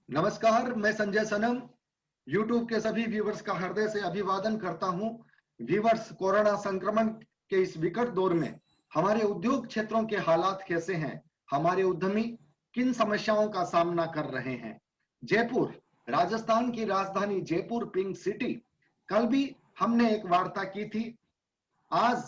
नमस्कार, मैं संजय सनम YouTube के सभी व्यूवर्स का हृदय से अभिवादन करता हूं। व्यूवर्स, कोरोना संक्रमण के इस विकट दौर में हमारे उद्योग क्षेत्रों के हालात कैसे हैं? हमारे उद्यमी किन समस्याओं का सामना कर रहे हैं? जयपुर, राजस्थान की राजधानी जयपुर पिंक सिटी, कल भी हमने एक वार्ता की थी। आज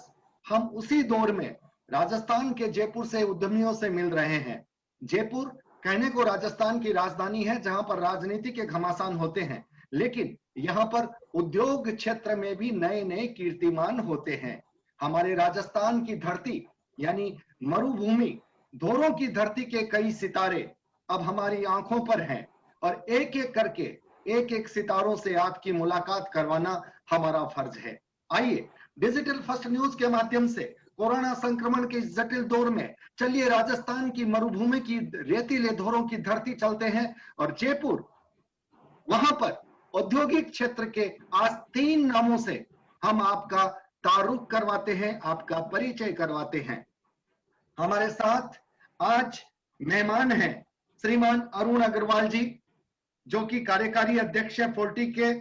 हम उसी दौर में राजस्थान के जयपुर से उद्यमियों से मिल रहे हैं। जयपुर कहने को राजस्थान की राजधानी है, जहां पर राजनीति के घमासान होते हैं, लेकिन यहां पर उद्योग क्षेत्र में भी नए नए कीर्तिमान होते हैं। हमारे राजस्थान की धरती यानी मरुभूमि, धोरों की धरती के कई सितारे अब हमारी आंखों पर हैं और एक एक करके एक एक सितारों से आपकी मुलाकात करवाना हमारा फर्ज है। आइए, डिजिटल फर्स्ट न्यूज के माध्यम से कोरोना संक्रमण के इस जटिल दौर में चलिए राजस्थान की मरुभूमि की रेतीले धोरों की धरती चलते हैं और जयपुर, वहां पर औद्योगिक क्षेत्र के आज 3 नामों से हम आपका तारुफ करवाते हैं, आपका परिचय करवाते हैं। हमारे साथ आज मेहमान हैं श्रीमान अरुण अग्रवाल जी, जो कि कार्यकारी अध्यक्ष है फोर्टी के,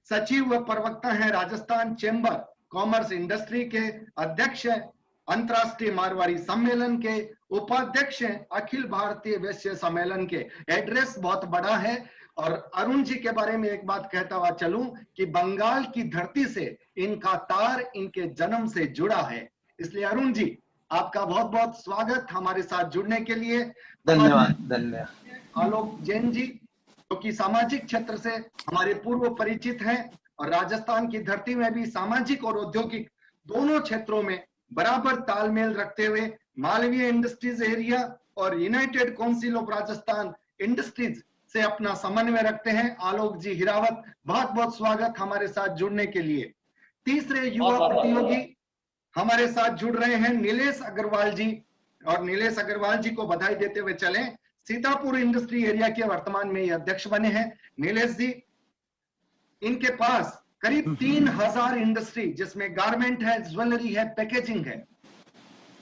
सचिव व प्रवक्ता है राजस्थान चेंबर कॉमर्स इंडस्ट्री के, अध्यक्ष है अंतरराष्ट्रीय मारवाड़ी सम्मेलन के, उपाध्यक्ष हैं अखिल भारतीय वैश्य सम्मेलन के। एड्रेस बहुत बड़ा है। और अरुण जी के बारे में एक बात कहता हुआ चलूं कि बंगाल की धरती से इनका तार इनके जन्म से जुड़ा है। इसलिए अरुण जी, आपका बहुत बहुत स्वागत हमारे साथ जुड़ने के लिए। धन्यवाद। धन्यवाद। आलोक जैन जी, जो कि सामाजिक क्षेत्र से हमारे पूर्व परिचित हैं और राजस्थान की धरती में भी सामाजिक और औद्योगिक दोनों क्षेत्रों में बराबर तालमेल रखते हुए मालवीय इंडस्ट्रीज एरिया और United council of Rajasthan industries से अपना समन्वय रखते हैं। आलोक जी हिरावत, बहुत बहुत स्वागत हमारे साथ जुड़ने के लिए। तीसरे युवा प्रतियोगी हमारे साथ जुड़ रहे हैं नीलेश अग्रवाल जी, और नीलेश अग्रवाल जी को बधाई देते हुए चलें, सीतापुर इंडस्ट्री एरिया के वर्तमान में ये अध्यक्ष बने हैं। नीलेश जी, इनके पास करीब 3000 इंडस्ट्री, जिसमें गारमेंट है, ज्वेलरी है, पैकेजिंग है,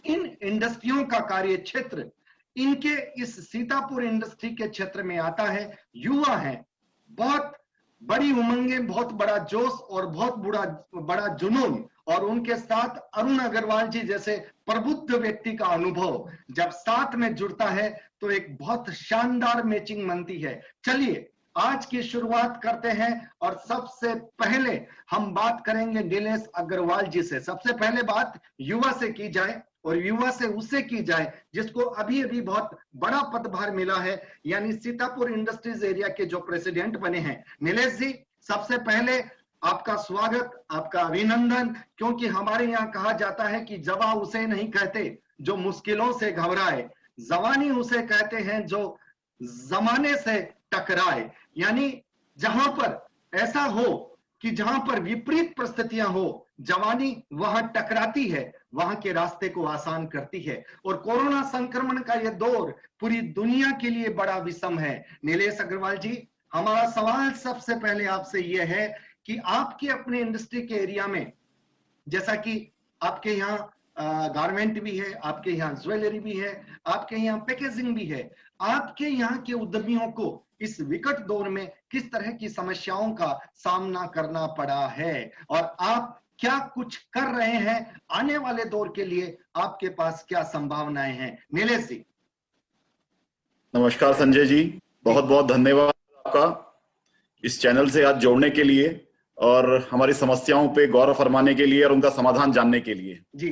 इन इंडस्ट्रियों का कार्य क्षेत्र इनके इस सीतापुर इंडस्ट्री के क्षेत्र में आता है। युवा है, बहुत बड़ी उमंगे, बहुत बड़ा जोश और बहुत बड़ा जुनून, और उनके साथ अरुण अग्रवाल जी जैसे प्रबुद्ध व्यक्ति का अनुभव जब साथ में जुड़ता है तो एक बहुत शानदार मैचिंग बनती है। चलिए आज की शुरुआत करते हैं और सबसे पहले हम बात करेंगे नीलेश अग्रवाल जी से। सबसे पहले बात युवा से की जाए और युवा से उससे की जाए जिसको अभी अभी बहुत बड़ा पदभार मिला है, यानी सीतापुर इंडस्ट्रीज एरिया के जो प्रेसिडेंट बने हैं। नीलेश जी, सबसे पहले आपका स्वागत, आपका अभिनंदन, क्योंकि हमारे यहाँ कहा जाता है कि जवा उसे नहीं कहते जो मुश्किलों से घबराए, जवानी उसे कहते हैं जो जमाने से टकराए। यानी जहां पर ऐसा हो कि जहां पर विपरीत परिस्थितियां हो, जवानी वहां टकराती है, वहां के रास्ते को आसान करती है। और कोरोना संक्रमण का यह दौर पूरी दुनिया के लिए बड़ा विषम है। नीलेश अग्रवाल जी, हमारा सवाल सबसे पहले आपसे यह है कि आपके अपने इंडस्ट्री के एरिया में, जैसा कि आपके यहाँ गारमेंट भी है, आपके यहाँ ज्वेलरी भी है, आपके यहाँ पैकेजिंग भी है, आपके यहाँ के उद्यमियों को इस विकट दौर में किस तरह की समस्याओं का सामना करना पड़ा है और आप क्या कुछ कर रहे हैं? आने वाले दौर के लिए आपके पास क्या संभावनाएं हैं? नीलेश जी। नमस्कार संजय जी, बहुत बहुत धन्यवाद आपका इस चैनल से आज जोड़ने के लिए और हमारी समस्याओं पे गौर फरमाने के लिए और उनका समाधान जानने के लिए। जी,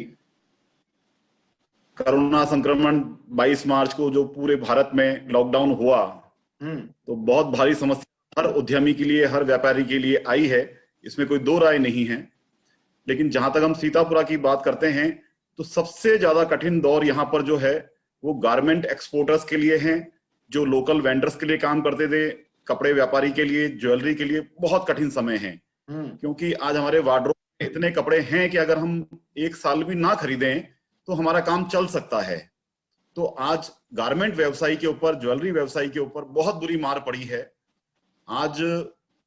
कोरोना संक्रमण 22 मार्च को जो पूरे भारत में लॉकडाउन हुआ, तो बहुत भारी समस्या हर उद्यमी के लिए, हर व्यापारी के लिए आई है, इसमें कोई दो राय नहीं है। लेकिन जहां तक हम सीतापुरा की बात करते हैं तो सबसे ज्यादा कठिन दौर यहाँ पर जो है वो गारमेंट एक्सपोर्टर्स के लिए है, जो लोकल वेंडर्स के लिए काम करते थे, कपड़े व्यापारी के लिए, ज्वेलरी के लिए बहुत कठिन समय है। क्योंकि आज हमारे वार्डरोब में इतने कपड़े हैं कि अगर हम एक साल भी ना खरीदें तो हमारा काम चल सकता है। तो आज गारमेंट व्यवसायी के ऊपर, ज्वेलरी व्यवसायी के ऊपर बहुत बुरी मार पड़ी है। आज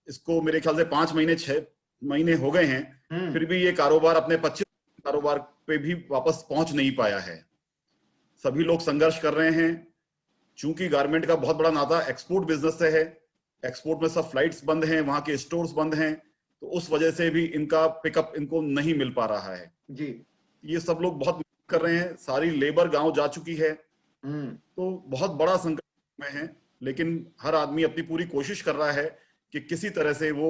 इसको मेरे ख्याल से 5 महीने 6 महीने हो गए हैं, फिर भी ये कारोबार अपने 25 कारोबार पे भी वापस पहुंच नहीं पाया है। सभी लोग संघर्ष कर रहे हैं। चूंकि गारमेंट का बहुत बड़ा नाता एक्सपोर्ट बिजनेस से है, एक्सपोर्ट में सब फ्लाइट्स बंद हैं, वहां के स्टोर्स बंद हैं, तो उस वजह से भी इनका पिकअप इनको नहीं मिल पा रहा है जी। ये सब लोग बहुत मेहनत कर रहे हैं, सारी लेबर गांव जा चुकी है, तो बहुत बड़ा संकट में है। लेकिन हर आदमी अपनी पूरी कोशिश कर रहा है कि किसी तरह से वो,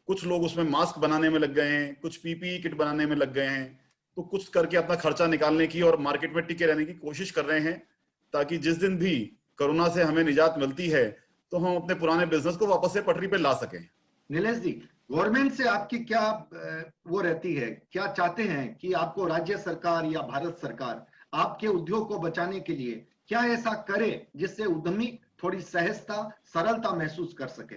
कुछ लोग उसमें मास्क बनाने में लग गए हैं, कुछ पीपीई किट बनाने में लग गए हैं, तो कुछ करके अपना खर्चा निकालने की और मार्केट में टिके रहने की कोशिश कर रहे हैं, ताकि जिस दिन भी कोरोना से हमें निजात मिलती है तो हम अपने पुराने बिजनेस को वापस से पटरी पे ला सकें। नीलेश जी, गवर्नमेंट से आपकी क्या वो रहती है, क्या चाहते हैं कि आपको राज्य सरकार या भारत सरकार आपके उद्योग को बचाने के लिए क्या ऐसा करे जिससे उद्यमी थोड़ी सहजता, सरलता महसूस कर सके?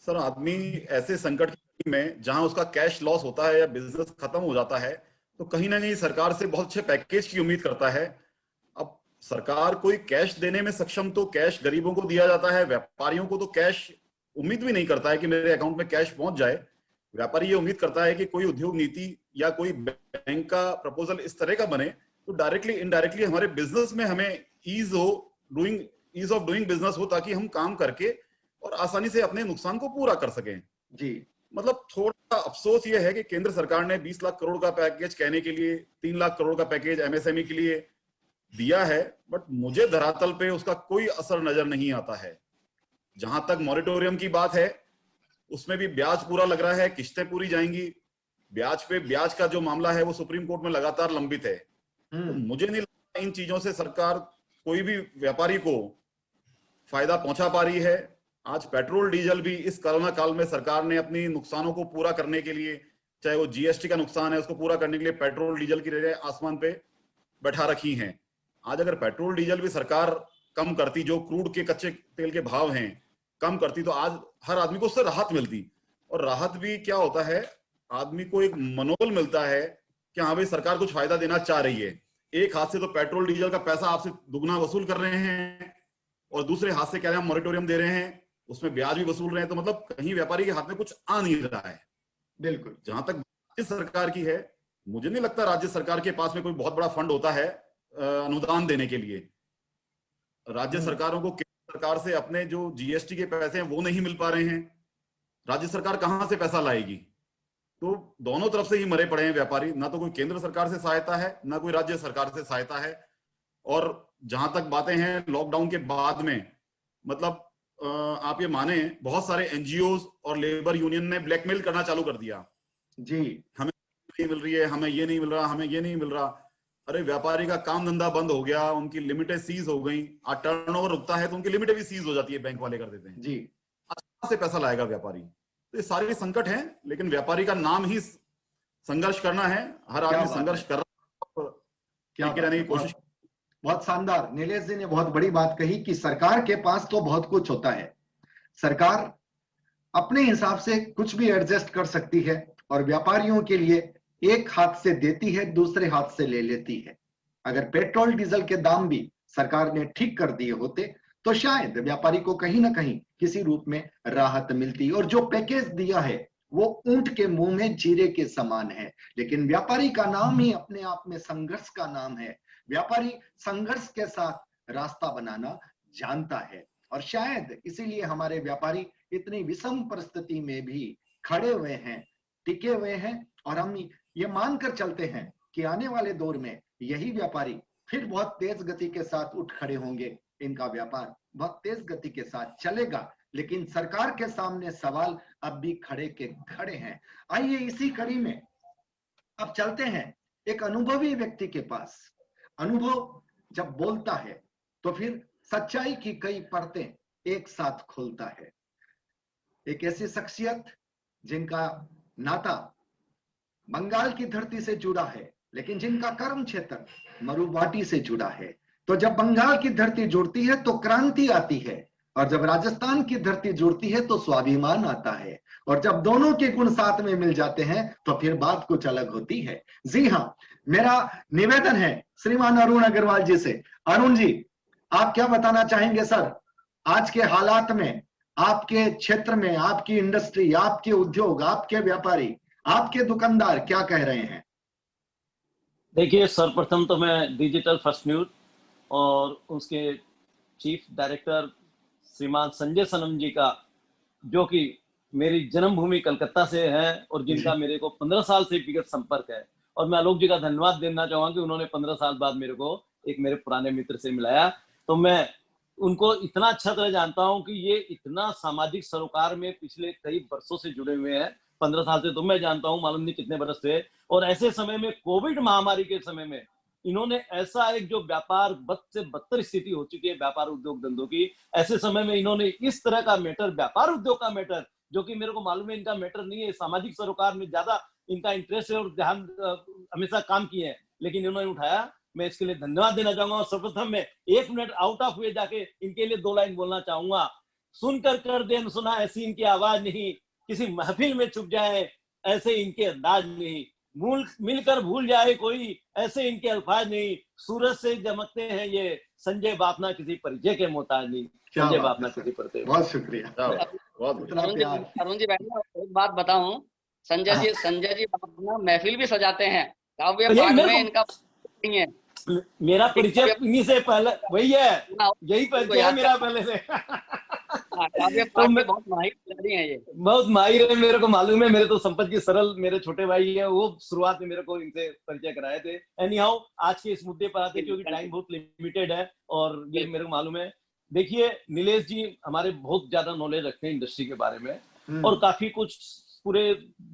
सर, आदमी ऐसे संकट में जहां उसका कैश लॉस होता है या बिजनेस खत्म हो जाता है, तो कहीं ना कहीं सरकार से बहुत अच्छे पैकेज की उम्मीद करता है। अब सरकार कोई कैश देने में सक्षम, तो कैश गरीबों को दिया जाता है, व्यापारियों को तो कैश उम्मीद भी नहीं करता है कि मेरे अकाउंट में कैश पहुंच जाए। व्यापारी ये उम्मीद करता है कि कोई उद्योग नीति या कोई बैंक का प्रपोजल इस तरह का बने तो डायरेक्टली इनडायरेक्टली हमारे बिजनेस में हमें ईज ऑफ डूइंग बिजनेस हो, ताकि हम काम करके और आसानी से अपने नुकसान को पूरा कर सकें जी। मतलब थोड़ा अफसोस ये है कि केंद्र सरकार ने 20 लाख करोड़ का पैकेज कहने के लिए 3 लाख करोड़ का पैकेज एमएसएमई के लिए दिया है, बट मुझे धरातल पे उसका कोई असर नजर नहीं आता है। जहां तक मॉरिटोरियम की बात है, उसमें भी ब्याज पूरा लग रहा है, किस्तें पूरी जाएंगी, ब्याज पे ब्याज का जो मामला है वो सुप्रीम कोर्ट में लगातार लंबित है। तो मुझे नहीं लगता इन चीजों से सरकार कोई भी व्यापारी को फायदा पहुंचा पा रही है। आज पेट्रोल डीजल भी इस कोरोना काल में सरकार ने अपनी नुकसानों को पूरा करने के लिए, चाहे वो जीएसटी का नुकसान है उसको पूरा करने के लिए पेट्रोल डीजल की रेटें आसमान पे बैठा रखी हैं। आज अगर पेट्रोल डीजल भी सरकार कम करती, जो क्रूड के कच्चे तेल के भाव हैं कम करती, तो आज हर आदमी को उससे राहत मिलती। और राहत भी क्या होता है, आदमी को एक मनोबल मिलता है कि हाँ भाई सरकार कुछ फायदा देना चाह रही है। एक हाथ से तो पेट्रोल डीजल का पैसा आपसे दुगना वसूल कर रहे हैं और दूसरे हाथ से कह रहे हैं हम मॉरिटोरियम दे रहे हैं, उसमें ब्याज भी वसूल रहे हैं, तो मतलब कहीं व्यापारी के हाथ में कुछ आ नहीं रहा है। बिल्कुल। जहां तक राज्य सरकार की है, मुझे नहीं लगता राज्य सरकार के पास में कोई बहुत बड़ा फंड होता है अनुदान देने के लिए। राज्य सरकारों को केंद्र सरकार से अपने जो जीएसटी के पैसे हैं वो नहीं मिल पा रहे हैं, राज्य सरकार कहां से पैसा लाएगी? तो दोनों तरफ से ही मरे पड़े हैं व्यापारी, ना तो कोई केंद्र सरकार से सहायता है ना कोई राज्य सरकार से सहायता है। और जहां तक बातें हैं लॉकडाउन के बाद में, मतलब आप ये माने बहुत सारे एनजीओ और लेबर यूनियन ने ब्लैकमेल करना चालू कर दिया जी। हमें नहीं मिल रही है, हमें ये नहीं मिल रहा, हमें ये नहीं मिल रहा। अरे व्यापारी का काम धंधा बंद हो गया, उनकी लिमिटें सीज हो गई, आज टर्नओवर रुकता है तो उनकी लिमिटें भी सीज हो जाती है, बैंक वाले कर देते हैं जी। कहां से पैसा लाएगा व्यापारी? तो ये सारे संकट हैं, लेकिन व्यापारी का नाम ही संघर्ष करना है, हर आदमी संघर्ष कर रहा है, क्या रहने की कोशिश। बहुत शानदार, नीलेश जी ने बहुत बड़ी बात कही कि सरकार के पास तो बहुत कुछ होता है, सरकार अपने हिसाब से कुछ भी एडजस्ट कर सकती है और व्यापारियों के लिए एक हाथ से देती है दूसरे हाथ से ले लेती है। अगर पेट्रोल डीजल के दाम भी सरकार ने ठीक कर दिए होते तो शायद व्यापारी को कहीं ना कहीं किसी रूप में राहत मिलती। और जो पैकेज दिया है वो ऊंट के मुंह में जीरे के समान है, लेकिन व्यापारी का नाम ही अपने आप में संघर्ष का नाम है। व्यापारी संघर्ष के साथ रास्ता बनाना जानता है और शायद इसीलिए हमारे व्यापारी इतनी विषम परिस्थिति में भी खड़े हुए हैं, टिके हुए हैं। और हम ये मानकर चलते हैं कि आने वाले दौर में यही व्यापारी फिर बहुत तेज गति के साथ उठ खड़े होंगे, इनका व्यापार बहुत तेज गति के साथ चलेगा। लेकिन सरकार के सामने सवाल अब भी खड़े के खड़े हैं। आइए इसी कड़ी में अब चलते हैं एक अनुभवी व्यक्ति के पास। अनुभव जब बोलता है तो फिर सच्चाई की कई परतें एक साथ खोलता है। एक ऐसी शख्सियत जिनका नाता बंगाल की धरती से जुड़ा है, लेकिन जिनका कर्म क्षेत्र मरुवाटी से जुड़ा है। तो जब बंगाल की धरती जुड़ती है तो क्रांति आती है, और जब राजस्थान की धरती जुड़ती है तो स्वाभिमान आता है, और जब दोनों के गुण साथ में मिल जाते हैं तो फिर बात कुछ अलग होती है। जी हाँ, मेरा निवेदन है श्रीमान अरुण अग्रवाल जी से। अरुण जी, आप क्या बताना चाहेंगे सर, आज के हालात में आपके क्षेत्र में, आपकी इंडस्ट्री, आपके उद्योग, आपके व्यापारी, आपके दुकानदार क्या कह रहे हैं? देखिए, सर्वप्रथम तो मैं डिजिटल फर्स्ट न्यूज और उसके चीफ डायरेक्टर श्रीमान संजय सनम जी का, जो कि मेरी जन्मभूमि कलकत्ता से है और जिनका मेरे को 15 साल से व्यक्तिगत संपर्क है। और मैं आलोक जी का धन्यवाद देना चाहूंगा कि उन्होंने 15 साल बाद मेरे को एक मेरे पुराने मित्र से मिलाया। तो मैं उनको इतना अच्छा तरह जानता हूं कि ये इतना सामाजिक सरोकार में पिछले कई वर्षों से जुड़े हुए हैं। 15 साल से तो मैं जानता हूं, मालूम नहीं कितने बरस से। और ऐसे समय में, कोविड महामारी के समय में, इन्होंने ऐसा एक जो व्यापार बद से बदतर स्थिति हो चुकी है व्यापार उद्योग धंधों की, ऐसे समय में इन्होंने इस तरह का मैटर, व्यापार उद्योग का मैटर, जो कि मेरे को मालूम है इनका मैटर नहीं है, सामाजिक सरोकार में ज्यादा इनका इंटरेस्ट है और ध्यान हमेशा काम किए हैं, लेकिन इन्होंने उठाया। मैं इसके लिए धन्यवाद देना चाहूंगा। और सर्वप्रथम मैं 1 मिनट आउट ऑफ वे जाके इनके लिए 2 लाइन बोलना चाहूंगा। सुनकर कर दे सुना, ऐसी इनकी आवाज नहीं, किसी महफिल में छुप जाए ऐसे इनके अंदाज नहीं, मिलकर भूल जाए कोई ऐसे इनके अल्फाज नहीं, सूरज से चमकते हैं ये, संजय बापना किसी परिचय के मोहताज नहीं, संजय बापना किसी परिचय। बहुत शुक्रिया। अरुण जी बैठना, एक बात बताऊं, संजय जी बापना महफिल भी सजाते हैं, काव्य पाठ में इनका नहीं है। मेरा परिचय इन्हीं से पहले वही है, यही परिचय है मेरा पहले से। तो बहुत माहिर खिलाड़ी हैं ये, बहुत माहिर है, मेरे को मालूम है। मेरे तो संपत जी सरल मेरे छोटे भाई है, वो शुरुआत में मेरे को इनसे परिचय कराए थे। एनीहाउ, आज के इस मुद्दे पर आते क्योंकि टाइम बहुत लिमिटेड है और ये मेरे को मालूम है। देखिए नीलेश जी हमारे बहुत ज्यादा नॉलेज रखते हैं इंडस्ट्री के बारे में, और काफी कुछ पूरे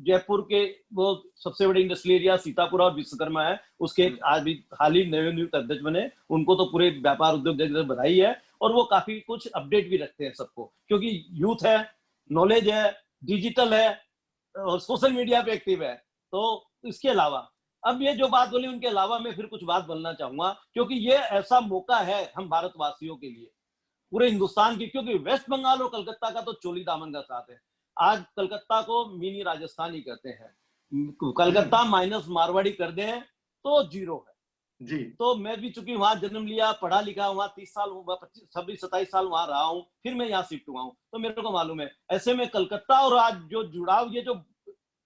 जयपुर के वो सबसे बड़े इंडस्ट्रियल एरिया सीतापुर और विश्वकर्मा है, उसके आज भी हाल ही नए नियुक्त अध्यक्ष बने, उनको तो पूरे व्यापार उद्योग जगत बधाई है। और वो काफी कुछ अपडेट भी रखते हैं सबको, क्योंकि यूथ है, नॉलेज है, डिजिटल है और सोशल मीडिया पे एक्टिव है। तो इसके अलावा अब ये जो बात बोली, उनके अलावा मैं फिर कुछ बात बोलना चाहूंगा, क्योंकि ये ऐसा मौका है हम भारतवासियों के लिए, पूरे हिंदुस्तान की, क्योंकि वेस्ट बंगाल और कलकत्ता का तो चोली दामन का साथ है। आज कलकत्ता को मिनी राजस्थान ही कहते हैं, कलकत्ता माइनस मारवाड़ी कर दें तो 0 है जी। तो मैं भी चूंकि वहां जन्म लिया, पढ़ा लिखा, वहां 30 साल 26-27 साल वहां रहा हूं, फिर मैं यहाँ शिफ्ट हुआ हूं, तो मेरे को मालूम है। ऐसे में कलकत्ता और आज जो जुड़ाव, ये जो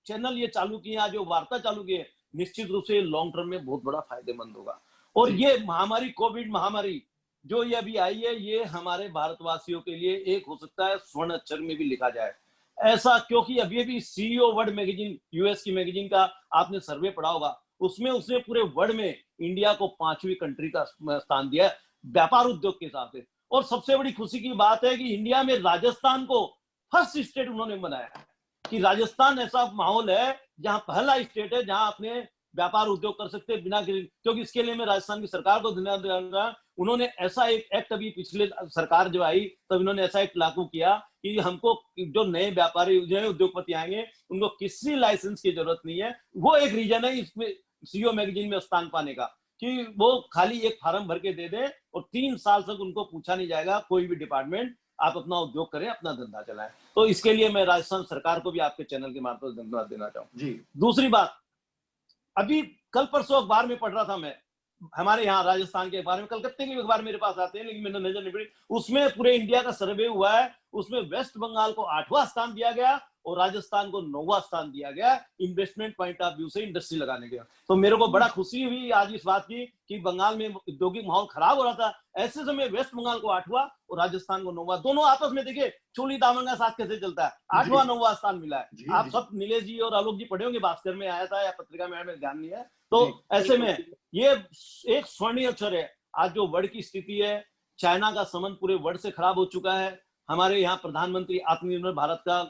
चैनल ये चालू किए, आज जो वार्ता चालू की है, निश्चित रूप से लॉन्ग टर्म में बहुत बड़ा फायदेमंद होगा। और ये महामारी, कोविड महामारी जो ये अभी आई है, ये हमारे भारतवासियों के लिए एक हो सकता है स्वर्ण अक्षर में भी लिखा जाए ऐसा, क्योंकि अभी भी सीईओ वर्ल्ड मैगजीन, यूएस की मैगजीन का आपने सर्वे पढ़ा होगा, उसमें उसने पूरे वर्ल्ड में इंडिया को 5वीं कंट्री का स्थान दिया है व्यापार उद्योग के हिसाब से। और सबसे बड़ी खुशी की बात है कि इंडिया में राजस्थान को फर्स्ट स्टेट उन्होंने बनाया, कि राजस्थान ऐसा माहौल है जहां पहला स्टेट है जहां अपने व्यापार उद्योग कर सकते हैं बिना, क्योंकि इसके लिए मैं राजस्थान की सरकार को धन्यवाद दूंगा। उन्होंने ऐसा एक एक्ट, अभी पिछले सरकार जो आई तब इन्होंने ऐसा एक लागू किया कि हमको जो नए व्यापारी, नए उद्योगपति आएंगे, उनको किसी लाइसेंस की जरूरत नहीं है। वो एक रीजन है इसमें सीईओ मैगजीन में स्थान पाने का, कि वो खाली एक फार्म भर के दे दें और 3 साल तक उनको पूछा नहीं जाएगा, कोई भी डिपार्टमेंट, आप अपना उद्योग करें, अपना धंधा चलाएं। तो इसके लिए मैं राजस्थान सरकार को भी आपके चैनल के माध्यम से धन्यवाद देना चाहूँ जी। दूसरी बात, अभी कल परसों अखबार में पढ़ रहा था मैं, हमारे यहाँ राजस्थान के बारे में, कलकत्ते के अखबार मेरे पास आते हैं लेकिन मैंने नजर नहीं पड़ी, उसमें पूरे इंडिया का सर्वे हुआ है, उसमें वेस्ट बंगाल को 8वां स्थान दिया गया और राजस्थान को 9वां स्थान दिया गया इन्वेस्टमेंट पॉइंट ऑफ व्यू से, इंडस्ट्री लगाने के। तो मेरे को बड़ा खुशी हुई आज इस बात की कि बंगाल में औद्योगिक माहौल खराब हो रहा था, ऐसे समय वेस्ट बंगाल को 8वां और राजस्थान को 9वां, दोनों आपस में देखिए चोली दामन का साथ कैसे चलता है, 8वां 9वां स्थान मिला है। आप सब नीलेश जी और आलोक जी पढ़े होंगे, भास्कर में आया था या पत्रिका में आया, मेरा ध्यान नहीं है। तो ऐसे में ये एक स्वर्णीय अक्षर है। आज जो वर्ल्ड की स्थिति है, चाइना का संबंध पूरे वर्ल्ड से खराब हो चुका है, हमारे यहाँ प्रधानमंत्री आत्मनिर्भर भारत का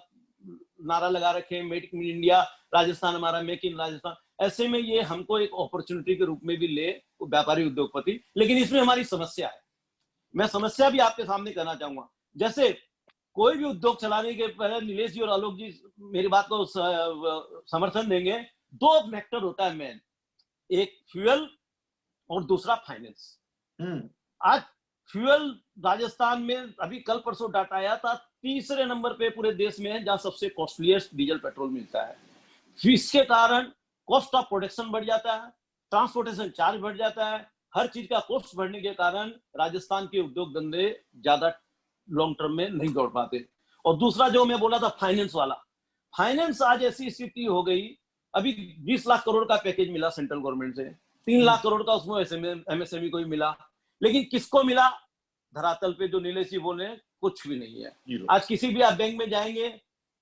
नारा लगा रखे, मेक इन इंडिया, राजस्थान हमारा मेक इन राजस्थान। ऐसे में ये हमको एक अपॉर्चुनिटी के रूप में भी ले व्यापारी उद्योगपति, लेकिन इसमें हमारी समस्या है। मैं समस्या भी आपके सामने करना चाहूंगा। जैसे कोई भी उद्योग चलाने के पहले नीलेश जी और आलोक जी मेरी बात को समर्थन देंगे, 2 फैक्टर होता है मेन, एक फ्यूल और दूसरा फाइनेंस। आज फ्यूल राजस्थान में अभी कल परसों डाटा आया था, 3रे नंबर पे पूरे देश में है जहां सबसे कॉस्टलीस्ट डीजल पेट्रोल मिलता है। इसके कारण कॉस्ट ऑफ प्रोडक्शन बढ़ जाता है, ट्रांसपोर्टेशन चार्ज बढ़ जाता है, हर चीज का कॉस्ट बढ़ने के कारण राजस्थान के उद्योग धंधे ज्यादा लॉन्ग टर्म में नहीं दौड़ पाते। और दूसरा जो मैं बोला था फाइनेंस वाला, फाइनेंस आज ऐसी स्थिति हो गई, अभी 20 लाख करोड़ का पैकेज मिला सेंट्रल गवर्नमेंट से, 3 लाख करोड़ का उसमें एमएसएमई को ही मिला, लेकिन किसको मिला? धरातल पे जो नीलेश जी बोल रहे हैं, कुछ भी नहीं है। आज किसी भी आप बैंक में जाएंगे,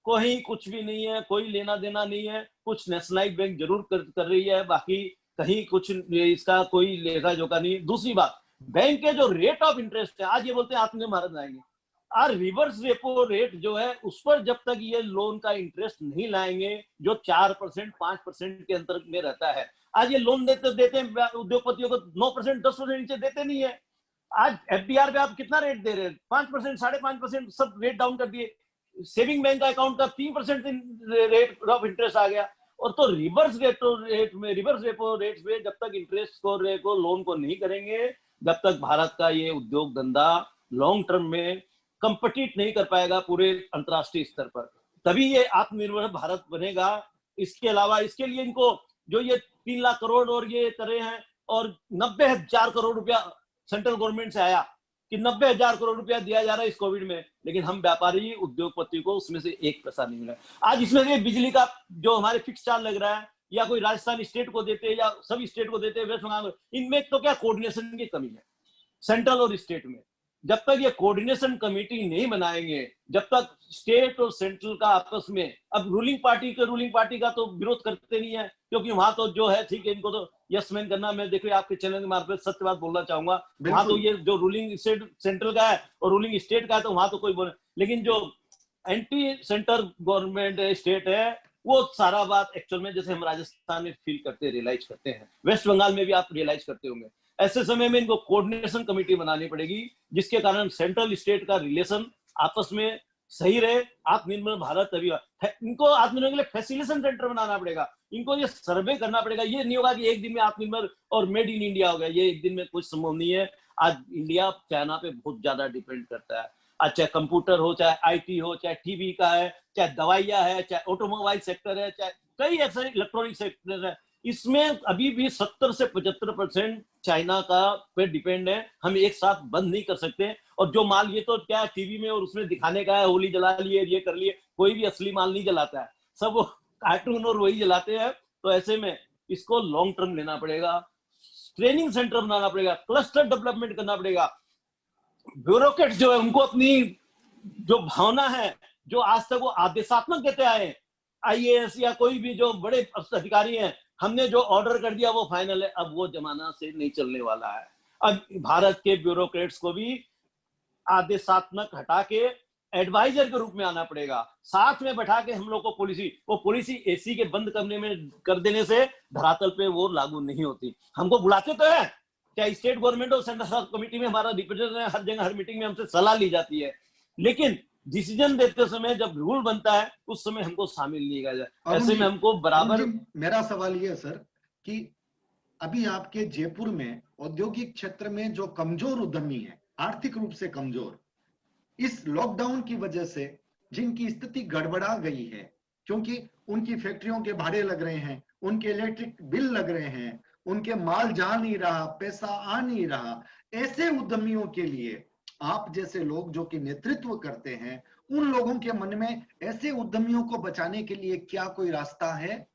कोई कुछ भी नहीं है, कोई लेना देना नहीं है। कुछ नेशनलाइज बैंक जरूर कर रही है, बाकी कहीं कुछ इसका कोई लेखा जोखा नहीं। दूसरी बात, बैंक के जो रेट ऑफ इंटरेस्ट है, आज ये बोलते हैं आत्मनिर्भर भारत लाएंगे, और रिवर्स रेपो रेट जो है उस पर जब तक ये लोन का इंटरेस्ट नहीं लाएंगे जो 4% 5% के अंतर में रहता है। आज ये लोन देते हैं उद्योगपतियों को 9% 10% नीचे देते नहीं है। आज एफडीआर पे आप कितना रेट दे रहे हैं? 5%, 5.5%, सब रेट डाउन कर दिए। सेविंग बैंक का अकाउंट का 3% रेट ऑफ इंटरेस्ट आ गया। और तो रिवर्स रेपो रेट में जब तक इंटरेस्ट को लोन को नहीं करेंगे, जब तक भारत का ये उद्योग धंधा लॉन्ग टर्म में कंपीट नहीं कर पाएगा पूरे अंतरराष्ट्रीय स्तर पर, तभी ये आत्मनिर्भर भारत बनेगा। इसके अलावा इसके लिए इनको जो ये 3 लाख करोड़ और ये करे हैं, और 90,000 करोड़ रुपया सेंट्रल गवर्नमेंट से आया कि 90,000 करोड़ रुपया दिया जा रहा है इस कोविड में, लेकिन हम व्यापारी उद्योगपति को उसमें से 1 पैसा नहीं मिला। आज इसमें से बिजली का जो हमारे फिक्स चार्ज लग रहा है, या कोई राजस्थान स्टेट को देते हैं या सभी स्टेट को देते हैं, वेस्ट बंगाल, इनमें तो क्या कोऑर्डिनेशन की कमी है सेंट्रल और स्टेट में। जब तक ये कोऑर्डिनेशन कमेटी नहीं बनाएंगे, जब तक स्टेट और सेंट्रल का आपस में, अब रूलिंग पार्टी का तो विरोध करते नहीं है, क्योंकि वहां तो जो है ठीक है, इनको तो यस मैन करना। मैं देखिए आपके चैनल के मार्फत सत्य बात बोलना चाहूंगा, वहां तो ये जो रूलिंग स्टेट सेंट्रल का है और रूलिंग स्टेट का है, तो वहां तो कोई बोले, लेकिन जो एंटी सेंटर गवर्नमेंट स्टेट है, वो सारा बात एक्चुअल में जैसे हम राजस्थान में फील करते रियलाइज करते हैं, वेस्ट बंगाल में भी आप रियलाइज करते होंगे। ऐसे समय में इनको कोऑर्डिनेशन कमेटी बनानी पड़ेगी, जिसके कारण सेंट्रल स्टेट का रिलेशन आपस में सही रहे। आत्मनिर्भर भारत तभी, इनको आत्मनिर्भर के लिए फैसिलिटेशन सेंटर बनाना पड़ेगा, इनको ये सर्वे करना पड़ेगा। ये नहीं होगा कि एक दिन में आत्मनिर्भर और मेड इन इंडिया हो गया, ये एक दिन में कुछ संभव नहीं है। आज इंडिया चाइना पे बहुत ज्यादा डिपेंड करता है। आज चाहे कंप्यूटर हो, चाहे आईटी हो, चाहे टीवी का है, चाहे दवाइयां है, चाहे ऑटोमोबाइल सेक्टर है, चाहे कई ऐसे इलेक्ट्रॉनिक सेक्टर है, इसमें अभी भी 70 से 75% चाइना का पे डिपेंड है। हम एक साथ बंद नहीं कर सकते। और जो माल ये तो क्या टीवी में और उसमें दिखाने का है, होली जला लिए, ये कर लिए, कोई भी असली माल नहीं जलाता है, सब वो कार्टून और वही जलाते हैं। तो ऐसे में इसको लॉन्ग टर्म लेना पड़ेगा, ट्रेनिंग सेंटर बनाना पड़ेगा, क्लस्टर डेवलपमेंट करना पड़ेगा। ब्यूरोक्रेट जो है उनको अपनी जो भावना है, जो आज तक वो आदेशात्मक देते आए, आईएएस या कोई भी जो बड़े अधिकारी हैं, हमने जो ऑर्डर कर दिया वो फाइनल है, अब वो जमाना से नहीं चलने वाला है। अब भारत के ब्यूरोक्रेट्स को भी आदेशात्मक हटा के एडवाइजर के रूप में आना पड़ेगा, साथ में बैठा के हम लोग को पॉलिसी एसी के बंद करने में कर देने से धरातल पे वो लागू नहीं होती। हमको बुलाते तो है, चाहे स्टेट गवर्नमेंट और सेंट्रल कमेटी में हमारा रिप्रेजेंटेटिव है, हर जगह हर मीटिंग में हमसे सलाह ली जाती है, लेकिन डिसीजन देते समय जब रूल बनता है उस समय हमको शामिल नहीं किया जाए। ऐसे में हमको बराबर। मेरा सवाल ये है सर कि अभी आपके जयपुर में औद्योगिक क्षेत्र में जो कमजोर उद्यमी है, आर्थिक रूप से कमजोर, इस लॉकडाउन की वजह से जिनकी स्थिति गड़बड़ा गई है, क्योंकि उनकी फैक्ट्रियों के भाड़े लग रहे हैं, उनके इलेक्ट्रिक बिल लग रहे हैं, उनके माल जा नहीं रहा, पैसा आ नहीं रहा, ऐसे उद्यमियों के लिए आप जैसे लोग जो कि नेतृत्व करते हैं, उन लोगों के मन में ऐसे उद्यमियों को बचाने के लिए क्या कोई रास्ता है?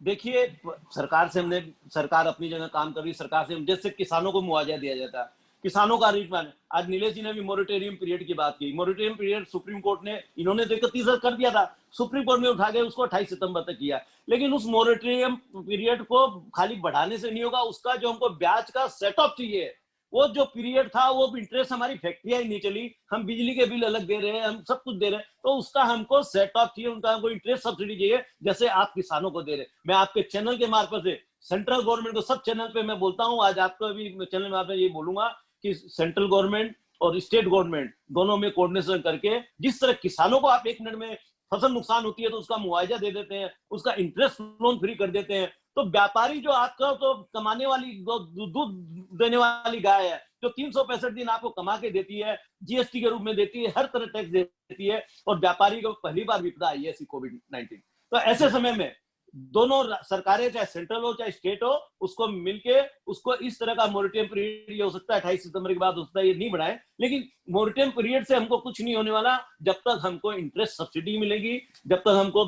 देखिए, सरकार अपनी जगह काम कर रही है। सरकार से जैसे किसानों को मुआवजा दिया जाता है, किसानों का रीट मान, आज नीलेश जी ने भी मोरेटोरियम पीरियड की बात की। मोरेटोरियम पीरियड सुप्रीम कोर्ट ने, इन्होंने तो 31 कर दिया था, सुप्रीम कोर्ट ने उठा के उसको 28 सितंबर तक किया। लेकिन उस मोरेटोरियम पीरियड को खाली बढ़ाने से नहीं होगा, उसका जो हमको ब्याज का सेट ऑफ चाहिए, वो जो पीरियड था वो इंटरेस्ट, हमारी फैक्ट्रियां ही नहीं चली, हम बिजली के बिल अलग दे रहे हैं, हम सब कुछ दे रहे हैं, तो उसका हमको सेट ऑफ चाहिए, उनका हमको इंटरेस्ट सब्सिडी चाहिए, जैसे आप किसानों को दे रहे हैं। मैं आपके चैनल के मार्फत से सेंट्रल गवर्नमेंट को, सब चैनल पे मैं बोलता हूँ, आज आपको भी चैनल में ये बोलूंगा कि सेंट्रल गवर्नमेंट और स्टेट गवर्नमेंट दोनों में कोऑर्डिनेशन करके, जिस तरह किसानों को आप 1 मिनट में फसल नुकसान होती है तो उसका मुआवजा दे देते हैं, उसका इंटरेस्ट लोन फ्री कर देते हैं, तो व्यापारी जो आपका तो कमाने वाली दूध देने वाली गाय है, जो 365 दिन आपको कमा के देती है, जीएसटी के रूप में देती है, हर तरह टैक्स देती है, और व्यापारी को पहली बार विपदा आई है ऐसी कोविड-19। तो ऐसे समय में दोनों सरकारें, चाहे सेंट्रल हो चाहे स्टेट हो, उसको मिलके उसको इस तरह का मोरेटोरियम पीरियड, ये हो सकता है 28 सितंबर के बाद हो सकता है ये नहीं बढ़ाए, लेकिन मोरेटोरियम पीरियड से हमको कुछ नहीं होने वाला जब तक हमको इंटरेस्ट सब्सिडी मिलेगी, जब तक हमको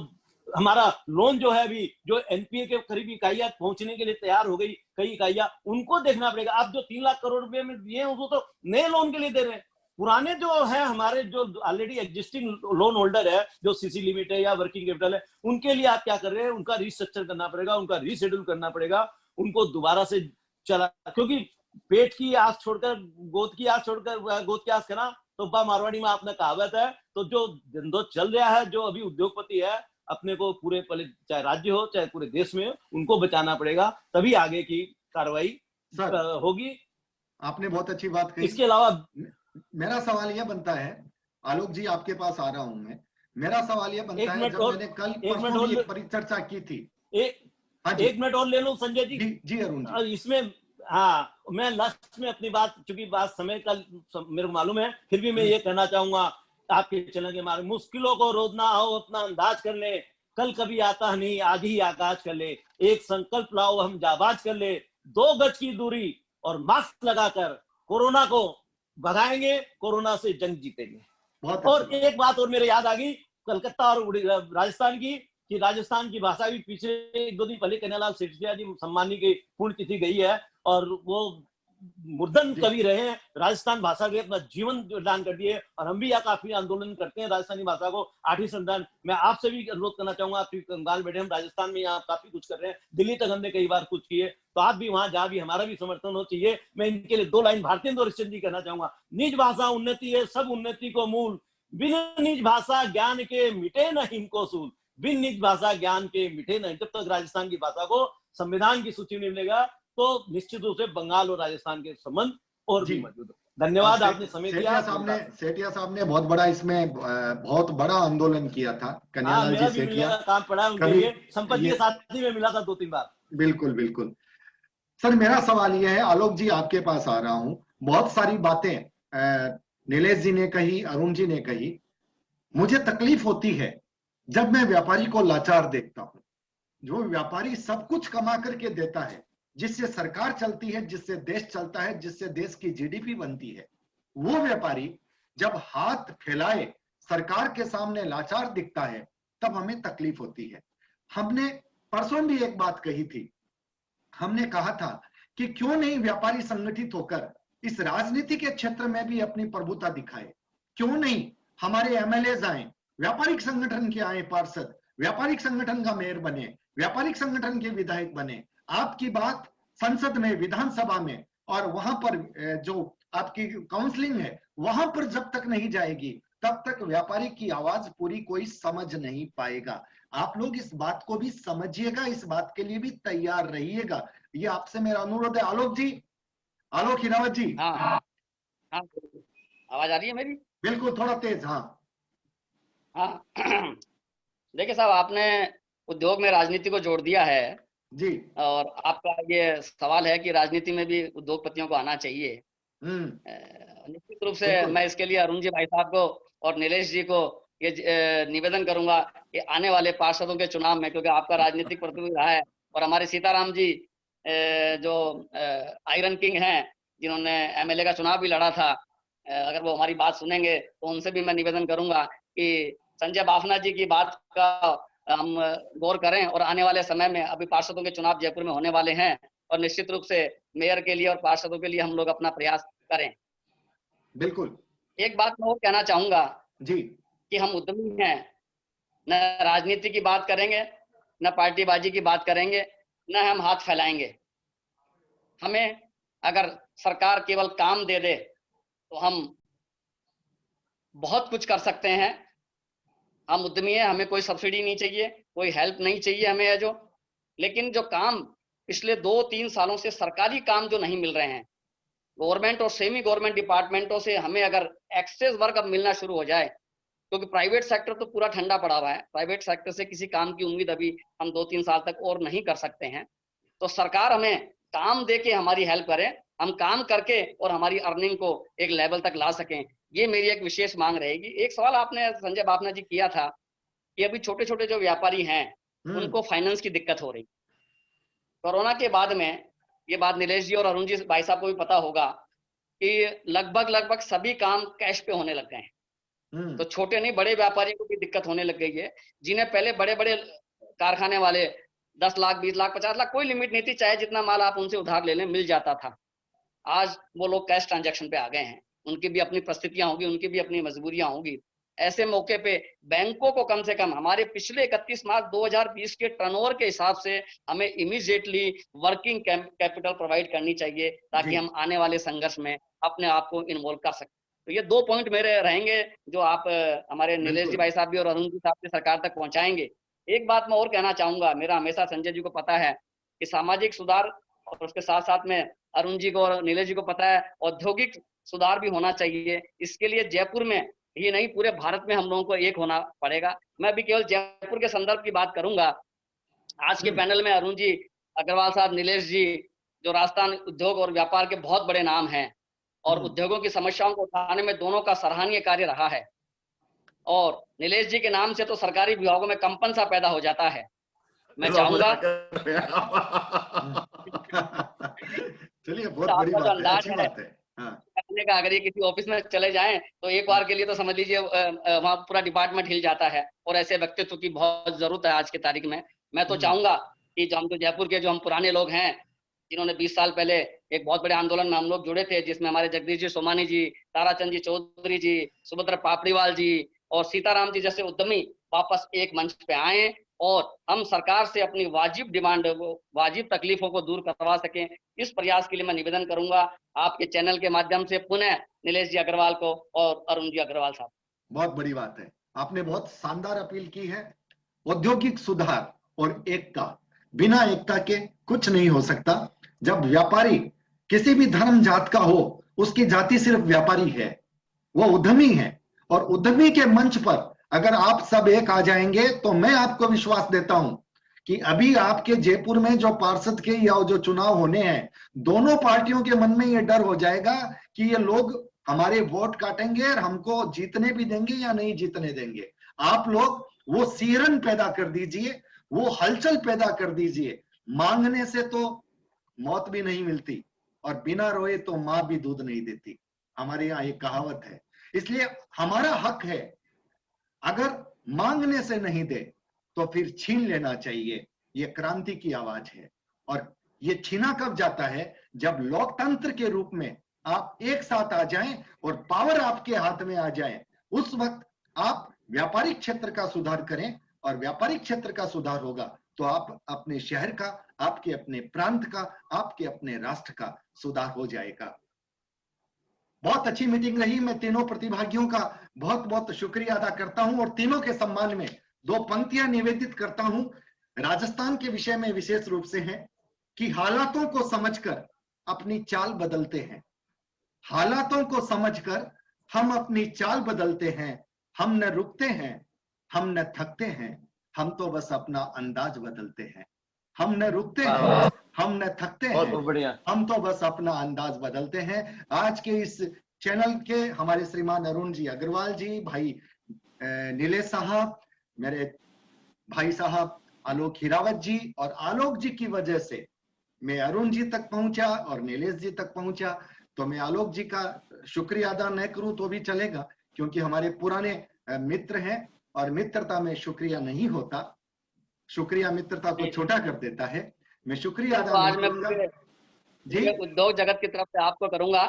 हमारा लोन जो है अभी जो एनपीए के करीब इकाइयां पहुंचने के लिए तैयार हो गई, कई इकाइयां, उनको देखना पड़ेगा। आप जो 3 लाख करोड़ रुपए में दिए हैं उसको तो नए लोन के लिए दे रहे हैं, पुराने जो है हमारे जो ऑलरेडी एग्जिस्टिंग लोन होल्डर है, जो सीसी लिमिट है या वर्किंग कैपिटल है, उनके लिए आप क्या कर रहे हैं, उनका रिस्ट्रक्चर करना पड़ेगा, उनका रीशेड्यूल करना पड़ेगा, उनको दोबारा से चला, क्योंकि पेट की आस छोड़कर गोद की आस छोड़कर गोद की आस करना तो बा मारवाड़ी में आपने कहावत है। तो जो धंधो चल रहा है, जो अभी उद्योगपति है, अपने को पूरे चाहे राज्य हो चाहे पूरे देश में, उनको बचाना पड़ेगा, तभी आगे की कार्रवाई होगी। आपने बहुत अच्छी बात कही। इसके अलावा मेरा सवाल यह बनता है, आलोक जी आपके पास आ रहा हूं मैं, मेरा सवाल यह बनता है, जब मैंने कल परसों भी एक परिचर्चा की थी, एक मिनट और ले लो संजय जी। जी अरुण जी। इसमें हाँ, मैं लास्ट में अपनी बात, चूंकि बात समय का मेरे को मालूम है, फिर भी मैं ये कहना चाहूंगा आपके चैनल के मार्ग, मुश्किलों को रोजना आओ अपना अंदाज कर ले, कल कभी आता नहीं आज ही आगाज कर ले, एक संकल्प लाओ हम जाबाज कर ले, 2 गज की दूरी और मास्क लगाकर कोरोना को भगाएंगे, कोरोना से जंग जीतेंगे। और एक बात और मेरे याद आ गई, कलकत्ता और राजस्थान की, कि राजस्थान की भाषा भी पिछले 1-2 दिन पहले कन्हैयालाल सेठिया जी सम्मानी की पुण्यतिथि गई है, और वो मुर्दन कवि रहे हैं, राजस्थान भाषा के अपना जीवन दान कर दिए, और हम भी यहाँ काफी आंदोलन करते हैं राजस्थानी भाषा को 8वीं संविधान। मैं आपसे भी अनुरोध करना चाहूंगा, आप बंगाल बैठे, हम राजस्थान में यहाँ काफी कुछ कर रहे हैं, दिल्ली तक हमने कई बार कुछ किए, तो आप भी वहां जहाँ भी हमारा भी समर्थन हो चाहिए। मैं इनके लिए 2 लाइन भारतीय हरिश्चंद्र जी कहना चाहूंगा, निज भाषा उन्नति है सब उन्नति को मूल, बिन निज भाषा ज्ञान के मिटे न हिमको सूल, बिन निज भाषा ज्ञान के मिटे न। जब तक राजस्थान की भाषा को संविधान की सूची में मिलेगा, तो निश्चित रूप से बंगाल और राजस्थान के संबंध और भी मौजूद। धन्यवाद, आपने समय दिया। सेठिया साहब ने बहुत बड़ा इसमें बहुत बड़ा आंदोलन किया था, कन्हैयालाल जी सेठिया, काम पड़ा उनके लिए, संपत्ति के साथी में मिला था 2-3 बार। बिल्कुल बिल्कुल सर। मेरा सवाल यह है, आलोक जी आपके पास आ रहा हूं, बहुत सारी बातें नीलेश जी ने कही, अरुण जी ने कही, मुझे तकलीफ होती है जब मैं व्यापारी को लाचार देखता हूं। जो व्यापारी सब कुछ कमा करके देता है, जिससे सरकार चलती है, जिससे देश चलता है, जिससे देश की जीडीपी बनती है, वो व्यापारी जब हाथ फैलाए सरकार के सामने लाचार दिखता है, तब हमें तकलीफ होती है। हमने परसों भी एक बात कही थी, हमने कहा था कि क्यों नहीं व्यापारी संगठित होकर इस राजनीति के क्षेत्र में भी अपनी प्रभुता दिखाए, क्यों नहीं हमारे एमएलए आए, व्यापारिक संगठन के आए पार्षद, व्यापारिक संगठन का मेयर बने, व्यापारिक संगठन के विधायक बने, आपकी बात संसद में, विधानसभा में, और वहां पर जो आपकी काउंसलिंग है, वहां पर जब तक नहीं जाएगी, तब तक व्यापारी की आवाज पूरी कोई समझ नहीं पाएगा। आप लोग इस बात को भी समझिएगा, इस बात के लिए भी तैयार रहिएगा, ये आपसे मेरा अनुरोध है। आलोक जी, आलोक हिरावत जी। हाँ, आवाज आ रही है मेरी? बिल्कुल, थोड़ा तेज। हाँ देखिए साहब, आपने उद्योग में राजनीति को जोड़ दिया है जी, और आपका ये सवाल है कि राजनीति में भी उद्योगपतियों को आना चाहिए। निश्चित रूप से मैं इसके लिए अरुण जी भाई साहब को और नीलेश जी को ये निवेदन करूंगा कि आने वाले पार्षदों के चुनाव में, क्योंकि आपका राजनीतिक प्रतिनिधि रहा है, और हमारे सीताराम जी जो आयरन किंग हैं, जिन्होंने एमएलए का चुनाव भी लड़ा था, अगर वो हमारी बात सुनेंगे तो उनसे भी मैं निवेदन करूंगा कि संजय बाफना जी की बात का हम गौर करें, और आने वाले समय में अभी पार्षदों के चुनाव जयपुर में होने वाले हैं, और निश्चित रूप से मेयर के लिए और पार्षदों के लिए हम लोग अपना प्रयास करें। बिल्कुल। एक बात मैं और कहना चाहूंगा जी, कि हम उद्यमी हैं, न राजनीति की बात करेंगे, न पार्टीबाजी की बात करेंगे, न हम हाथ फैलाएंगे। हमें अगर सरकार केवल काम दे दे तो हम बहुत कुछ कर सकते हैं। हम उद्यमी हैं, हमें कोई सब्सिडी नहीं चाहिए, कोई हेल्प नहीं चाहिए हमें जो, लेकिन जो काम पिछले 2-3 सालों से सरकारी काम जो नहीं मिल रहे हैं, गवर्नमेंट और सेमी गवर्नमेंट डिपार्टमेंटों से हमें अगर एक्सेस वर्क अब मिलना शुरू हो जाए, क्योंकि प्राइवेट सेक्टर तो पूरा ठंडा पड़ा हुआ है, प्राइवेट सेक्टर से किसी काम की उम्मीद अभी हम 2-3 साल तक और नहीं कर सकते हैं, तो सरकार हमें काम दे के हमारी हेल्प करे, हम काम करके और हमारी अर्निंग को एक लेवल तक ला सकें, ये मेरी एक विशेष मांग रहेगी। एक सवाल आपने संजय बाफना जी किया था कि अभी छोटे छोटे जो व्यापारी हैं उनको फाइनेंस की दिक्कत हो रही। कोरोना के बाद में, ये बात नीलेश जी और अरुण जी भाई साहब को भी पता होगा कि लगभग सभी काम कैश पे होने लग गए हैं। तो छोटे नहीं, बड़े व्यापारियों को भी दिक्कत होने लग गई है, जिन्हें पहले बड़े बड़े कारखाने वाले 10 लाख, 20 लाख, 50 लाख कोई लिमिट नहीं थी, चाहे जितना माल आप उनसे उधार ले लें मिल जाता था। आज वो लोग कैश ट्रांजैक्शन पे आ गए हैं, उनकी भी अपनी परिस्थितियां होगी, उनकी भी अपनी मजबूरियां होगी। ऐसे मौके पे बैंकों को कम से कम हमारे पिछले 31 मार्च 2020 के टर्नओवर के हिसाब से हमें इमीडिएटली वर्किंग कैपिटल प्रोवाइड करनी चाहिए, ताकि हम आने वाले संघर्ष में अपने आप को इन्वॉल्व कर सकते। तो ये 2 पॉइंट मेरे रहेंगे जो आप हमारे नीलेश जी भाई साहब भी और अरुण जी साहब भी सरकार तक पहुंचाएंगे। एक बात मैं और कहना चाहूंगा, मेरा हमेशा संजय जी को पता है कि सामाजिक सुधार, और उसके साथ साथ में अरुण जी को और नीलेश जी को पता है औद्योगिक सुधार भी होना चाहिए। इसके लिए जयपुर में ही नहीं, पूरे भारत में हम लोगों को एक होना पड़ेगा। मैं भी केवल जयपुर के संदर्भ की बात करूंगा। आज के पैनल में अरुण जी अग्रवाल साहब, नीलेश जी, जो राजस्थान उद्योग और व्यापार के बहुत बड़े नाम हैं और उद्योगों की समस्याओं को उठाने में दोनों का सराहनीय कार्य रहा है। और नीलेश जी के नाम से तो सरकारी विभागों में कंपन सा पैदा हो जाता है। मैं चाहूंगा चलिए, बहुत बड़ी बात है, अच्छी बात है। करने का, अगर ये किसी ऑफिस में चले जाएं तो एक बार के लिए तो समझ लीजिए वहां पूरा डिपार्टमेंट हिल जाता है, और ऐसे व्यक्तित्व की बहुत जरूरत है आज की तारीख में। मैं तो चाहूंगा कि जो हम जयपुर के जो हम पुराने लोग हैं, जिन्होंने 20 साल पहले एक बहुत बड़े आंदोलन में हम लोग जुड़े थे, जिसमें हमारे जगदीश जी सोमानी जी, ताराचंद जी चौधरी जी, सुभद्रा पापड़ीवाल जी और सीताराम जी जैसे उद्यमी वापस एक मंच पे आए और हम सरकार से अपनी वाजिब डिमांड, वाजिब तकलीफों को दूर करवा सकें। इस प्रयास के लिए मैं निवेदन करूंगा आपके चैनल के माध्यम से पुनः नीलेश जी अग्रवाल को और अरुण जी अग्रवाल साहब। बहुत बड़ी बात है, आपने बहुत शानदार अपील की है। औद्योगिक सुधार और एकता, बिना एकता के कुछ नहीं हो सकता। जब व्यापारी किसी भी धर्म जात का हो, उसकी जाति सिर्फ व्यापारी है, वो उद्यमी है, और उद्यमी के मंच पर अगर आप सब एक आ जाएंगे तो मैं आपको विश्वास देता हूं कि अभी आपके जयपुर में जो पार्षद के या जो चुनाव होने हैं, दोनों पार्टियों के मन में ये डर हो जाएगा कि ये लोग हमारे वोट काटेंगे और हमको जीतने भी देंगे या नहीं जीतने देंगे। आप लोग वो सिहरन पैदा कर दीजिए, वो हलचल पैदा कर दीजिए। मांगने से तो मौत भी नहीं मिलती और बिना रोए तो मां भी दूध नहीं देती, हमारे यहाँ एक कहावत है। इसलिए हमारा हक है, अगर मांगने से नहीं दे तो फिर छीन लेना चाहिए। ये क्रांति की आवाज है। और ये छीना कब जाता है? जब लोकतंत्र के रूप में आप एक साथ आ जाएं और पावर आपके हाथ में आ जाए, उस वक्त आप व्यापारिक क्षेत्र का सुधार करें, और व्यापारिक क्षेत्र का सुधार होगा तो आप अपने शहर का, आपके अपने प्रांत का, आपके अपने राष्ट्र का सुधार हो जाएगा। बहुत अच्छी मीटिंग रही। मैं तीनों प्रतिभागियों का बहुत बहुत शुक्रिया अदा करता हूं और तीनों के सम्मान में 2 पंक्तियां निवेदित करता हूं। राजस्थान के विषय में विशेष रूप से है कि हालातों को समझकर अपनी चाल बदलते हैं। हालातों को समझकर हम अपनी चाल बदलते हैं। हम न रुकते हैं, हम न थकते हैं, हम तो बस अपना अंदाज बदलते हैं। हम न रुकते हैं, हम न थकते हैं, हम तो बस अपना अंदाज बदलते हैं। आज के इस चैनल के हमारे श्रीमान अरुण जी अग्रवाल जी, भाई नीलेश साहब, मेरे भाई साहब आलोक हिरावत जी, और आलोक जी की वजह से मैं अरुण जी तक पहुंचा और नीलेश जी तक पहुंचा। तो मैं आलोक जी का शुक्रिया अदा न करूं तो भी चलेगा, क्योंकि हमारे पुराने मित्र हैं और मित्रता में शुक्रिया नहीं होता, शुक्रिया मित्रता को छोटा कर देता है। मैं शुक्रिया अदा आज मैं जी उद्योग जगत की तरफ से आपको करूंगा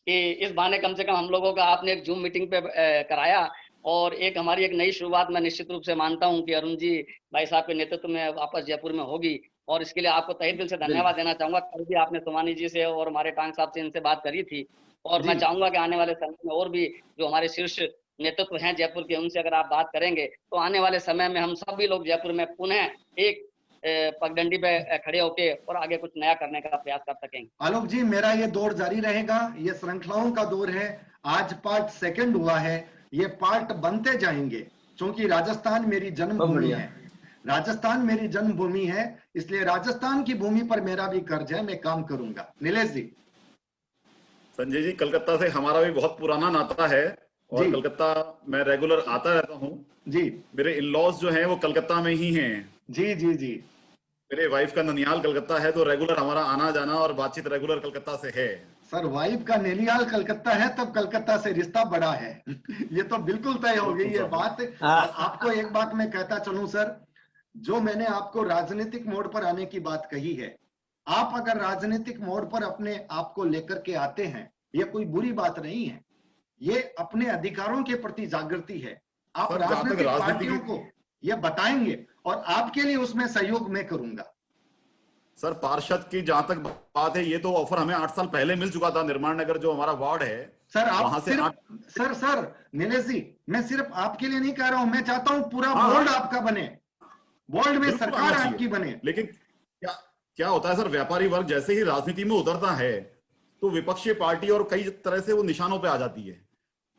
कि इस बहाने कम से कम हम लोगों का आपने एक जूम मीटिंग पे कराया, और एक हमारी एक नई शुरुआत मैं निश्चित रूप से मानता हूं कि अरुण जी भाई साहब के नेतृत्व में वापस जयपुर में होगी, और इसके लिए आपको तहे दिल से धन्यवाद देना चाहूंगा। कल भी आपने सोमानी जी से और हमारे टांग साहब से इनसे बात करी थी, और मैं चाहूंगा कि आने वाले समय में और भी जो हमारे शीर्ष नेतृत्व हैं जयपुर के, उनसे अगर आप बात करेंगे तो आने वाले समय में हम सभी लोग जयपुर में पुनः एक पगडंडी पे खड़े होके और आगे कुछ नया करने का प्रयास कर सकेंगे। आलोक जी, मेरा ये दौर जारी रहेगा। ये श्रृंखलाओं का दौर है। आज पार्ट 2 हुआ है, ये पार्ट बनते जाएंगे, क्योंकि राजस्थान मेरी जन्मभूमि है। राजस्थान मेरी जन्मभूमि है, इसलिए राजस्थान की भूमि पर मेरा भी कर्ज है, मैं काम करूंगा। नीलेश जी। संजय जी, कलकत्ता से हमारा भी बहुत पुराना नाता है और कलकत्ता मैं रेगुलर आता रहता हूँ जी। मेरे इन-लॉज जो हैं वो कलकत्ता में ही हैं। जी जी जी। मेरे वाइफ का ननियाल कलकत्ता है, तो रेगुलर हमारा आना जाना और बातचीत रेगुलर कलकत्ता से है। सर, वाइफ का ननियाल कलकत्ता है तब कलकत्ता से रिश्ता बड़ा है। ये तो बिल्कुल तय हो गई ये बात। आपको एक बात मैं कहता चलूं सर, जो मैंने आपको राजनीतिक मोड़ पर आने की बात कही है, आप अगर राजनीतिक मोड़ पर अपने आप को लेकर के आते हैं, ये कोई बुरी बात नहीं है। ये अपने अधिकारों के प्रति जागृति है। आप सर, जहाँ तक राजनीतिक राजनीति पार्टियों को ये बताएंगे और आपके लिए उसमें सहयोग मैं करूंगा। सर, पार्षद की जहां तक बात है, ये तो ऑफर हमें 8 साल पहले मिल चुका था। निर्माण नगर जो हमारा वार्ड है, सर आप वहां से सर नीलेश जी, मैं सिर्फ आपके लिए नहीं कह रहा हूं, मैं चाहता हूं पूरा हाँ, बोर्ड आपका बने, बोर्ड में बिल्कुल सरकार आना चाहिए। आपकी बने। लेकिन क्या क्या होता है सर, व्यापारी वर्ग जैसे ही राजनीति में उतरता है तो विपक्षी पार्टी और कई तरह से वो निशानों पे आ जाती है।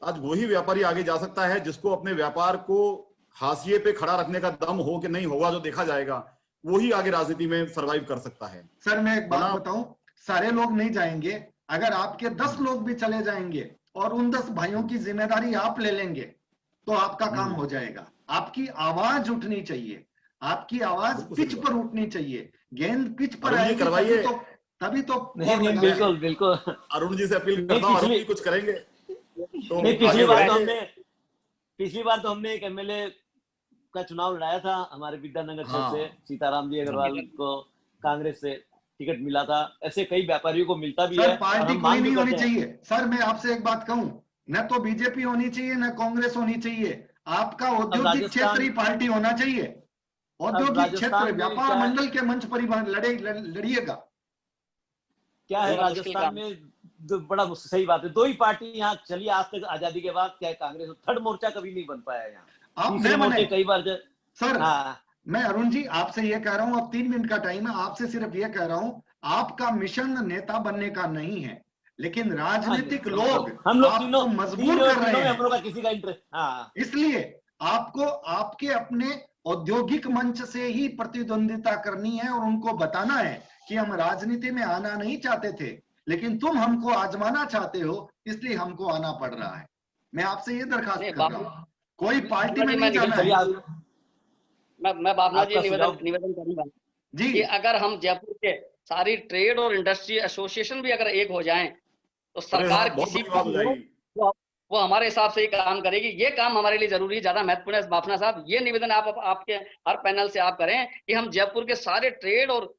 आज वही व्यापारी आगे जा सकता है जिसको अपने व्यापार को हाशिए पे खड़ा रखने का दम हो कि नहीं होगा, जो देखा जाएगा, वही आगे राजनीति में सरवाइव कर सकता है। सर मैं एक बात बताऊं, सारे लोग नहीं जाएंगे। अगर आपके 10 लोग भी चले जाएंगे और उन 10 भाइयों की जिम्मेदारी आप ले लेंगे तो आपका काम हो जाएगा। आपकी आवाज उठनी चाहिए, आपकी आवाज पिच पर उठनी चाहिए। गेंद पिच पर आएगी तभी तो नहीं, बिल्कुल बिल्कुल। अरुण जी से अपील करता हूं, अरुण जी कुछ करेंगे तो नहीं, पिछली बार तो हमने एक एमएलए का चुनाव लड़ाया था हमारे विद्यानगर क्षेत्र से, सीताराम जी अग्रवाल को कांग्रेस से टिकट मिला था। ऐसे कई व्यापारियों को मिलता भी है। पार्टी कोई नहीं होनी चाहिए सर, मैं आपसे एक बात कहूं, न तो बीजेपी होनी चाहिए न कांग्रेस होनी चाहिए, आपका औद्योगिक क्षेत्र ही पार्टी होना चाहिए। औद्योगिक क्षेत्र व्यापार मंडल के मंच पर लड़िएगा। क्या है राजस्थान में बड़ा सही बात है, 2 ही पार्टी यहाँ चली आज तक आजादी के बाद, क्या है कांग्रेस, थर्ड मोर्चा कभी नहीं बन पाया यहाँ। तीसरे मोर्चे कई बार सर मैं अरुण जी आपसे ये कह रहा हूं, अब 3 मिनट का टाइम है, आपसे सिर्फ ये कह रहा हूं, आपका मिशन नेता बनने का नहीं है, लेकिन राजनीतिक लोग हम लोग आपको मजबूर कर रहे हैं। हम लोग का किसी का इंटरेस्ट, इसलिए आपको आपके अपने औद्योगिक मंच से ही प्रतिद्वंदिता करनी है और उनको बताना है कि हम राजनीति में आना नहीं चाहते थे, लेकिन तुम हमको आजमाना चाहते हो, इसलिए हमको आना पड़ रहा है। मैं आपसे ये दरखास्त कर रहा हूं, कोई पार्टी में नहीं जाना है। मैं भावना जी निवेदन करूंगा जी कि अगर हम जयपुर के सारी ट्रेड और इंडस्ट्री एसोसिएशन भी अगर एक हो जाएं तो सरकार किसी वो हमारे हिसाब से ही काम करेगी। ये काम हमारे लिए जरूरी है, ज्यादा महत्वपूर्ण है। बाफना साहब, ये निवेदन आपके हर पैनल से आप करें कि हम जयपुर के सारे ट्रेड और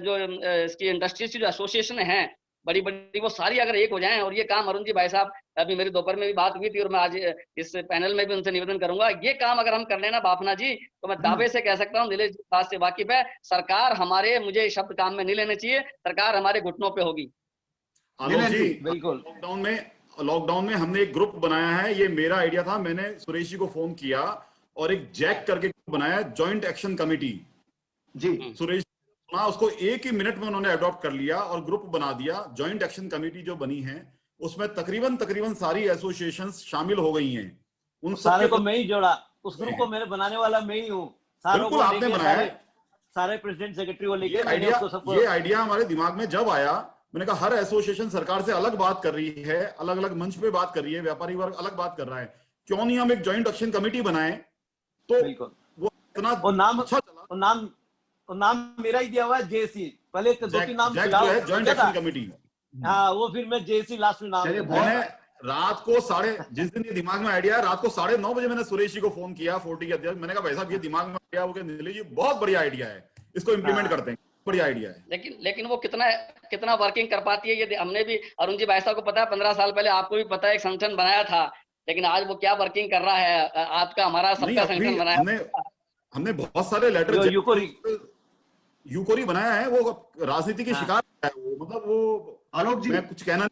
जो इसकी इंडस्ट्रीज की जो एसोसिएशन है बड़ी बड़ी, वो सारी अगर एक हो जाएं, और ये काम अरुण जी भाई साहब, अभी मेरी दोपहर में भी बात हुई थी और मैं आज इस पैनल में भी उनसे निवेदन करूंगा, ये काम अगर हम कर लेना बाफना जी, तो मैं दावे से कह सकता हूँ, नीलेश जी बात से वाकिफ है, सरकार हमारे, मुझे शब्द काम में नहीं लेने चाहिए, सरकार हमारे घुटनों पे होगी। जी बिल्कुल। लॉकडाउन में हमने एक ग्रुप बनाया है, ये मेरा आइडिया था, मैंने सुरेश जी को फोन किया और एक जैक करके बनाया, जॉइंट एक्शन कमेटी जी। सुरेश उसको 1 ही मिनट में उन्होंने अडॉप्ट कर लिया और ग्रुप बना दिया। जॉइंट एक्शन कमेटी जो बनी है उसमें तकरीबन सारी एसोसिएशंस शामिल हो गई हैं। उन सारे को मैं ही जोड़ा, उस ग्रुप को मेरे बनाने वाला मैं ही हूँ। बिल्कुल आपने बनाया है, सारे प्रेसिडेंट सेक्रेटरी को लेकर ये आइडिया हमारे दिमाग में जब आया, मैंने कहा हर एसोसिएशन सरकार से अलग बात कर रही है, अलग अलग मंच पे बात कर रही है, व्यापारी वर्ग अलग बात कर रहा है, क्यों नहीं हम एक जॉइंट एक्शन कमेटी बनाए। तो वो इतना नाम मेरा ही दिया हुआ है, जेसी। पहले 2-3 नाम जॉइंट एक्शन कमेटी, हाँ, वो फिर मैं जेसी लास्ट में नाम। मैंने रात को जिस दिन ये दिमाग में आइडिया, रात को 9:30 बजे मैंने सुरेश जी को फोन किया, 40 के अध्यक्ष, मैंने कहा भाई साहब ये दिमाग में आइडिया, वो नीलेश जी बहुत बढ़िया आइडिया है, इसको इम्प्लीमेंट करते हैं, बढ़िया आइडिया है। लेकिन वो कितना वर्किंग कर पाती है, ये हमने भी, अरुण जी भाई साहब को पता है, 15 साल पहले आपको भी पता है, एक संगठन बनाया था, लेकिन आज वो क्या वर्किंग कर रहा है, आपका हमारा सबका संगठन बनाया। हमने बहुत सारे लेटर यूकोरी बनाया है, वो राजनीति की शिकार है, वो मतलब वो आलोक जी, मैं कुछ कहना।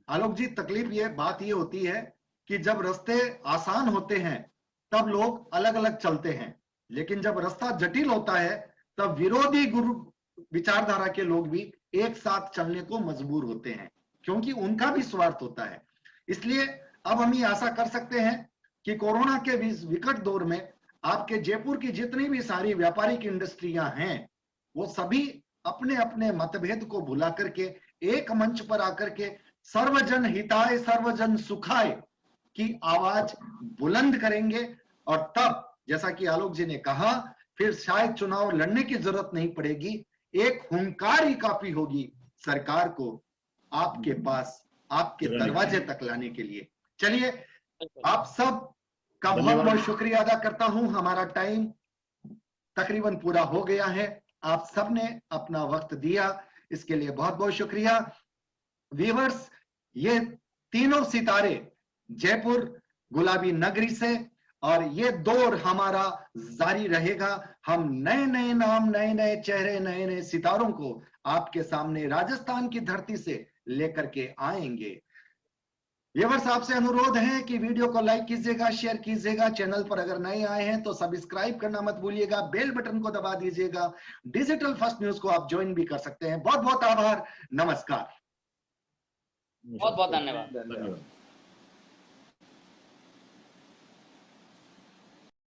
आलोक जी, तकलीफ बात ये होती है कि जब रास्ते आसान होते हैं तब लोग अलग अलग चलते हैं, लेकिन जब रास्ता जटिल होता है तब विरोधी विचारधारा के लोग भी एक साथ चलने को मजबूर होते हैं, क्योंकि उनका भी स्वार्थ होता है। इसलिए अब हम ये आशा कर सकते हैं कि कोरोना के विकट दौर में आपके जयपुर की जितनी भी सारी व्यापारिक इंडस्ट्रियां हैं, वो सभी अपने अपने मतभेद को भुला करके एक मंच पर आकर के सर्वजन हिताय सर्वजन सुखाय की आवाज बुलंद करेंगे, और तब जैसा कि आलोक जी ने कहा, फिर शायद चुनाव लड़ने की जरूरत नहीं पड़ेगी, एक हुंकार ही काफी होगी सरकार को आपके पास, आपके दरवाजे तक लाने के लिए। चलिए, आप सब का बहुत बहुत शुक्रिया अदा करता हूं, हमारा टाइम तकरीबन पूरा हो गया है, आप सबने अपना वक्त दिया, इसके लिए बहुत बहुत शुक्रिया। व्यूअर्स, ये तीनों सितारे जयपुर गुलाबी नगरी से। और ये दौर हमारा जारी रहेगा। हम नए नए नाम, नए नए चेहरे, नए नए सितारों को आपके सामने राजस्थान की धरती से लेकर के आएंगे। व्यूअर्स, आपसे अनुरोध है कि वीडियो को लाइक कीजिएगा, शेयर कीजिएगा। चैनल पर अगर नए आए हैं तो सब्सक्राइब करना मत भूलिएगा, बेल बटन को दबा दीजिएगा। डिजिटल फर्स्ट न्यूज को आप ज्वाइन भी कर सकते हैं। बहुत बहुत आभार, नमस्कार। बहुत बहुत धन्यवाद। धन्यवाद।